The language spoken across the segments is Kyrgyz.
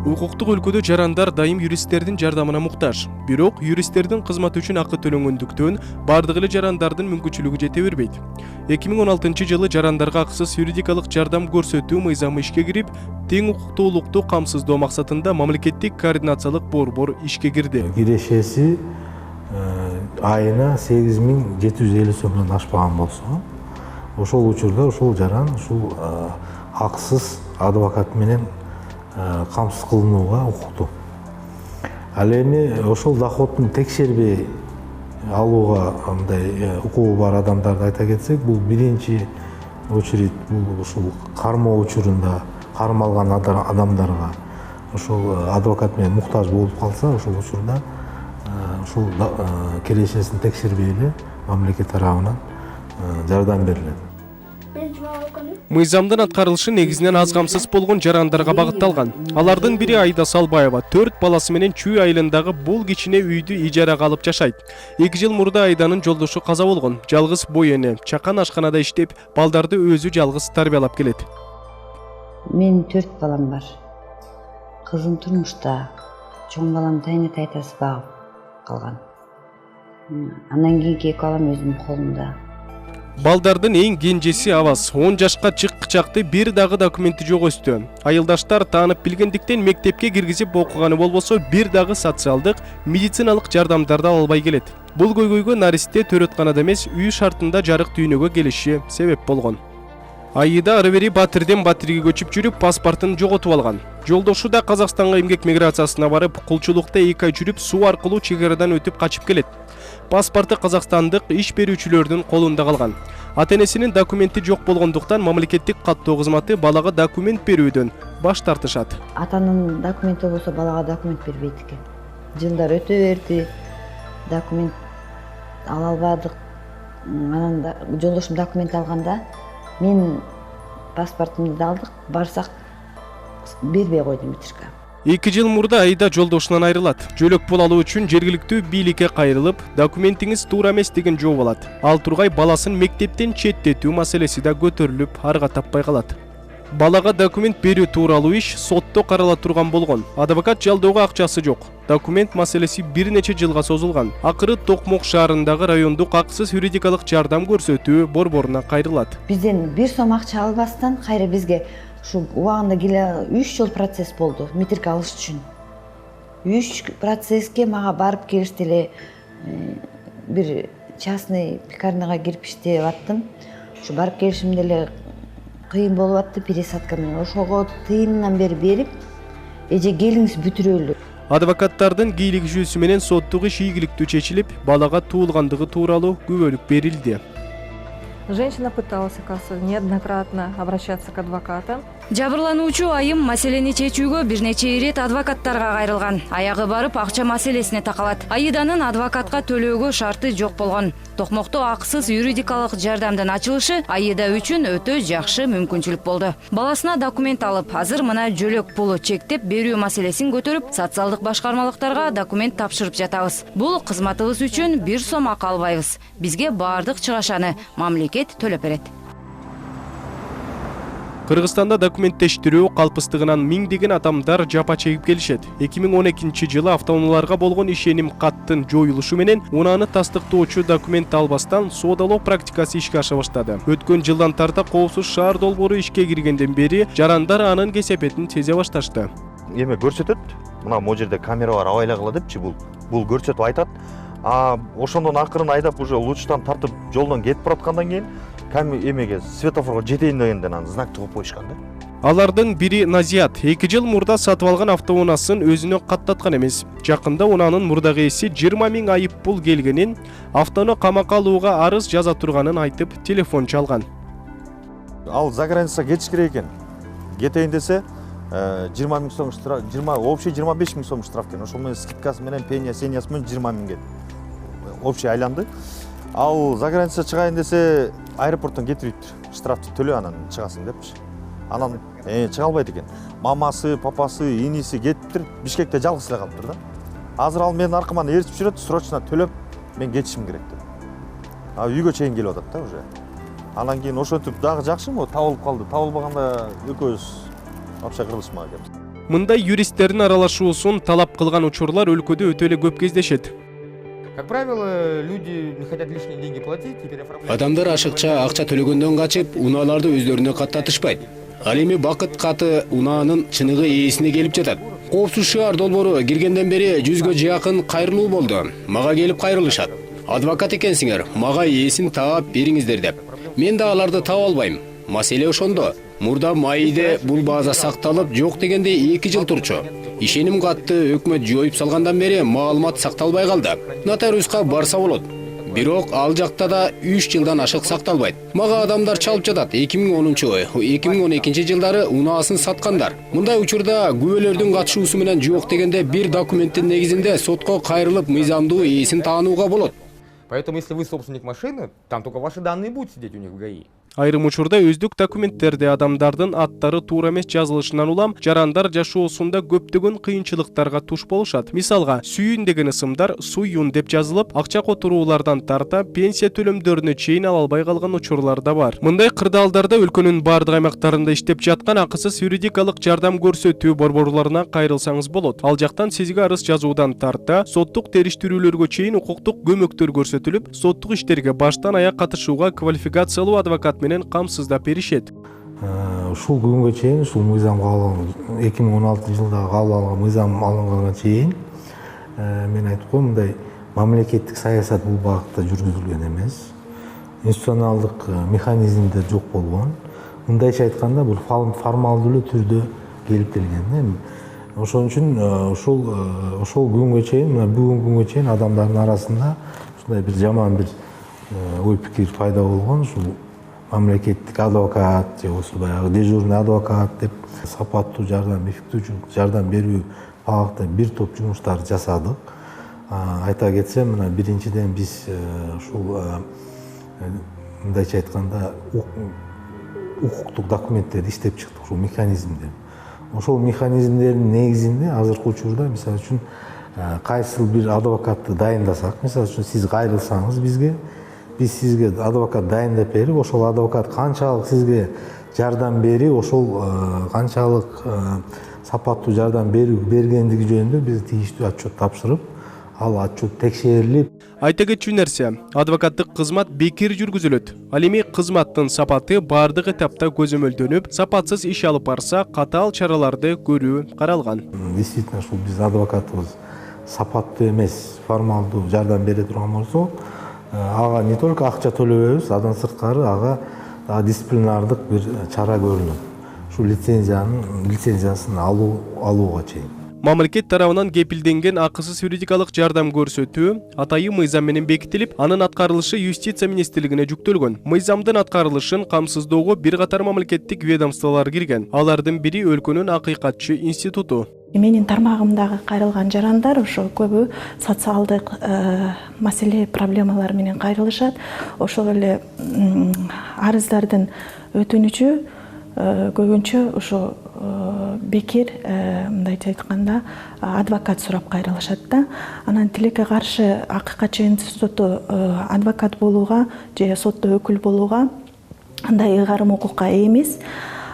Укуктук өлкөдө жарандар дайым юристтердин жардамына муктаж. Бирок юристтердин кызматы үчүн акы төлөнгөндүктөн бардык эле жарандардын мүмкүнчүлүгү жете бербейт. 2016-жылы жарандарга акысыз юридикалык жардам көрсөтүү мыйзамы ишке кирип, тең укуктуулукту камсыздоо максатында мамлекеттик координациялык борбор ишке кирди. Кирешеси айына 8750 сомдон ашпаган болсо, ошол учурда ушул жаран ушул акысыз адвокат менен камсыз кылынууга укуктуу. Ал эми ошол доходун текшербей алууга андай укугу бар адамдарды айта кетсек, бул биринчи очередь бул ушул кармоо учурунда кармалган адамдарга ошол адвокат менен муктаж болуп калса, ошол учурда ушул кирешесин текшербей эле мамлекет тарабынан жардам берилет. Мыйзамдын аткарылышы негизинен аз камсыз болгон жарандарга багытталган. Алардын бири Айда Салбаева 4 баласы менен Чүй айылындагы бул кичине үйдү ижарага алып жашайт. 2 жыл мурда Айданын жолдошу каза болгон. Жалгыз бой эне чакан ашканада иштеп, балдарды өзү жалгыз тарбиялап келет. Мен 4 балам бар. Кызым турмушта, чоң балам тайны тайтасы багып калган. Андан кийинки 2 балам өзүмдүн колумда. Балдардын эң кенжеси Аваз 10 жашка чыкчакты бир дагы документи жок өстү. Айылдаштар таанып билгендиктен мектепке киргизип окуганы болбосо бир дагы социалдык, медициналык жардамдарды ала албай келет. Бул көйгөйгө наристе төрөтканада эмес, үй шартында жарык дүйнөгө келиши себеп болгон. Айда ары бери Батирден Батирге көчүп жүрүп, паспортун жоготуп алган. Жолдошу да Казакстанга эмгек миграциясына барып, кулчулукта 2 ай жүрүп, суу аркылуу чек арадан өтүп качып келет. Паспорту казакстандык иш берүүчүлөрдүн колунда калган. Ата-энесинин документи жок болгондуктан мамлекеттик каттоо кызматы балага документ берүүдөн баш тартышат. Атанын документи болсо балага документ бербейт экен. Жылдар өтө берди, документ ала албадык. Анан жолдошум документ алганда мен паспортумду да алдык, барсак бербей койду митирка. 2 жыл мурда Айда жолдошунан айрылат. Жөлөк пул алуу үчүн жергиликтүү бийликке кайрылып, документиңиз туура эмес деген жооп алат. Ал тургай баласын мектептен четтетүү маселеси да көтөрүлүп, арга таппай калат. Балага документ берүү тууралуу иш сотто карала турган болгон. Адвокат жалдоого акчасы жок. Документ маселеси бир нече жылга созулган. Акыры Токмок шаарындагы райондук акысыз юридикалык жардам көрсөтүү борборуна кайрылат. Бизден 1 сом акча албастан кайра бизге ушу убагында келе 3 жыл процесс болду митирка алыш үчүн. 3 процесске мага барып келишти эле бир частный пекарняга кирип иштеп аттым. Ушу барып келишимде эле кыйын болуп атты пересадка менен. Ошого тыйынынан бери берип, эже келиңиз бүтүрөлү. Адвокаттардын кийлигишүүсү менен соттук иш ийгиликтүү чечилип, балага туулгандыгы тууралуу күбөлүк берилди. Женщина пыталась, оказывается, неоднократно обращаться к адвокатам. Жабырлануучу айым маселени чечүүгө бир нече ирет адвокаттарга кайрылган. Аягы барып акча маселесине такалат. Айданын адвокатка төлөөгө шарты жок болгон. Токмокто акысыз юридикалык жардамдын ачылышы Айда үчүн өтө жакшы мүмкүнчүлүк болду. Баласына документ алып, азыр мына жөлөк пулу чектеп берүү маселесин көтөрүп, социалдык башкармалыктарга документ тапшырып жатабыз. Бул кызматыбыз үчүн 1 сом акы албайбыз. Бизге баардык чыгашаны мамлекет төлөп берет. Кыргызстанда документтештирүү калпыстыгынан миңдеген адамдар жапа чегип келишет. 2012-жылы автоунааларга болгон ишеним каттын жоюлушу менен унааны тастыктоочу документ албастан соодалоо практикасы ишке аша баштады. Өткөн жылдан тарта коопсуз шаар долбоору ишке киргенден бери жарандар анын кесепетин сезе башташты. Эме көрсөтөт, мына могу жерде камера бар, абайлагыла депчи, бул көрсөтүп айтат. Ошондон акырын айдап уже лучтан тартып жолдон кетип бараткандан кийин эмеге светофорго жетейин дегенден анан знак тыгып коюшкан да. Алардын бири Назият 2 жыл мурда сатып алган автоунаасын өзүнө каттаткан эмес. Жакында унаанын мурдагы ээси 20 000 айып пул келгенин, автоуна камакка алууга арыз жаза турганын айтып, телефон чалган. Ал за границага кетиш керек экен. Кетейин десе 20 000 сом штраф, общий 25 000 сом штраф экен. Ошол менен скидкасы менен пеня сенясы менен 20 000 кетти. Общий айланды. Ал за граница чыгайын десе аэропорттон кетирийт, штрафты төлө анан чыгасың депчи. Анан чыга албайт экен. Мамасы, папасы, иниси кетиптир, Бишкекте жалгыз эле калыптыр да. Азыр ал менин аркаман ээрчип жүрөт, срочно төлөп, мен кетишим керек деп. Үйгө чейин келип атат да уже. Анан кийин ошентип дагы жакшымы табылып калды. Табылбаганда экөөбүз вообще кырылышмак экенбиз. Мындай юристтердин аралашуусун талап кылган учурлар өлкөдө өтө эле көп кездешет. Как правило, люди не хотят лишние деньги платить и переоформлять. Адамдар ашыкча акча төлөгөндөн качып, унааларды өздөрүнө каттатышпайт. Ал эми бакыт каты унаанын чыныгы ээсине келип жатат. Коопсуз шаар долбоору киргенден бери 100гө жакын кайрылуу болду. Мага келип кайрылышат. Адвокат экенсиңер, мага ээсин таап бериңиздер деп. Мен да аларды таап албайм. Маселе ошондо. Мурда майде бул база сакталып, жок дегенде 2 жыл турчу. Ишеним катты өкмөт жоюп салгандан бери маалымат сакталбай калды. Нотариуска барса болот. Бирок ал жакта да 3 жылдан ашык сакталбайт. Мага адамдар чалып жатат. 2010-2012 жылдары унаасын саткандар. Мындай учурда күбөлөрдүн катышуусу менен жок дегенде бир документтин негизинде сотко кайрылып мыйзамдуу ээсин таанууга болот. Поэтому, если вы собственник машины, там только ваши данные будут сидеть у них в ГАИ. Айрым учурда өздүк документтерде адамдардын аттары туура эмес жазылышынан улам жарандар жашоосунда көптөгөн кыйынчылыктарга туш болушат. Мисалга, сүйүн деген ысымдар суюн деп жазылып, акча которуулардан тарта пенсия төлөмдөрүнө чейин ала албай калган учурлар да бар. Мындай кырдаалдарда өлкөнүн бардык аймактарында иштеп жаткан акысыз юридикалык жардам көрсөтүү борборлоруна кайрылсаңыз болот. Ал жактан сизге арыз жазуудан тарта соттук териштирүүлөргө чейин укуктук көмөктөр көрсөтүлүп, соттук иштерге баштан аяк катышууга квалификациялуу адвокат менен камсыздап беришет. Ушул күнгө чейин, ушул мыйзам 2016 жылдагы кабыл алынган мыйзам алынганга чейин мен айтып коем, мындай мамлекеттик саясат бул багытта жүргүзүлгөн эмес. Институционалдык механизмдер жок болгон. Мындайча айтканда бул формалдуу эле түрдө келип келген. Ошон үчүн ошол күнгө чейин, бүгүнкү күнгө чейин адамдардын арасында ушундай бир жаман бир ой пикир пайда болгон. Ушул мамлекеттик адвокат же болбосо баягы дежурный адвокат деп сапаттуу жардам, эффективдүү жардам берүү багытта бир топ жумуштар жасадык. Айта кетсем, мына биринчиден биз ушул мындайча айтканда укуктук документтерди иштеп чыктык, ушул механизмдер. Ошол механизмдердин негизинде азыркы учурда мисалы үчүн кайсыл бир адвокатты дайындасак, мисалы үчүн сиз кайрылсаңыз бизге, биз сизге адвокат дайындап берип, ошол адвокат канчалык сизге жардам берип, ошол канчалык сапаттуу жардам бергендиги жөнүндө биз тийиштүү отчет тапшырып, ал отчет текшерилип. Айта кетчү нерсе, адвокаттык кызмат бекер жүргүзүлөт. Ал эми кызматтын сапаты бардык этапта көзөмөлдөнүп, сапатсыз иш алып барса, катаал чараларды көрүү каралган. Действительно, ушул биз адвокатыбыз сапаттуу эмес, формалдуу жардам бере турган болсо, ага не только акча төлөбөйбүз, андан сырткары ага дисциплинардык бир чара көрүнөт. Ушул лицензиясын алууга чейин. Мамлекет тарабынан кепилденген акысыз юридикалык жардам көрсөтүү атайын мыйзам менен бекитилип, анын аткарылышы юстиция министрлигине жүктөлгөн. Мыйзамдын аткарылышын камсыздоого бир катар мамлекеттик ведомстволор кирген. Алардын бири өлкөнүн акыйкатчы институту. Менин тармагымдагы кайрылган жарандар ошо көбү социалдык маселе проблемалар менен кайрылышат. Ошол эле арыздардын өтүнүчү көбүнчө ошо бекер, мындайча айтканда, адвокат сурап кайрылышат да. Анан тилекке каршы акыйкатчы институту адвокат болууга же сотто өкүл болууга андай ыйгарым укукка ээ эмес.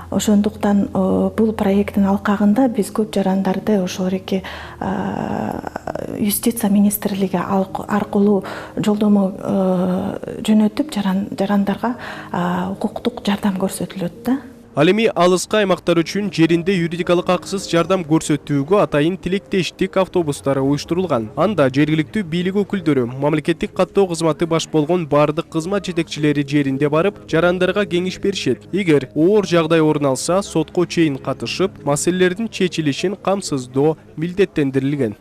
Ошондуктан бул проекттин алкагында биз көп жарандарды ошол эки юстиция министрлиги аркылуу жолдомо жөнөтүп жарандарга укуктук жардам көрсөтүлөт да. Ал эми алыскы аймактар үчүн жеринде юридикалык акысыз жардам көрсөтүүгө атайын тилектештик автобустары уюштурулган. Анда жергиликтүү бийлик өкүлдөрү, мамлекеттик каттоо кызматы баш болгон бардык кызмат жетекчилери жеринде барып, жарандарга кеңеш беришет. Эгер оор жагдай орун алса, сотко чейин катышып, маселелердин чечилишин камсыздоо милдеттендирилген.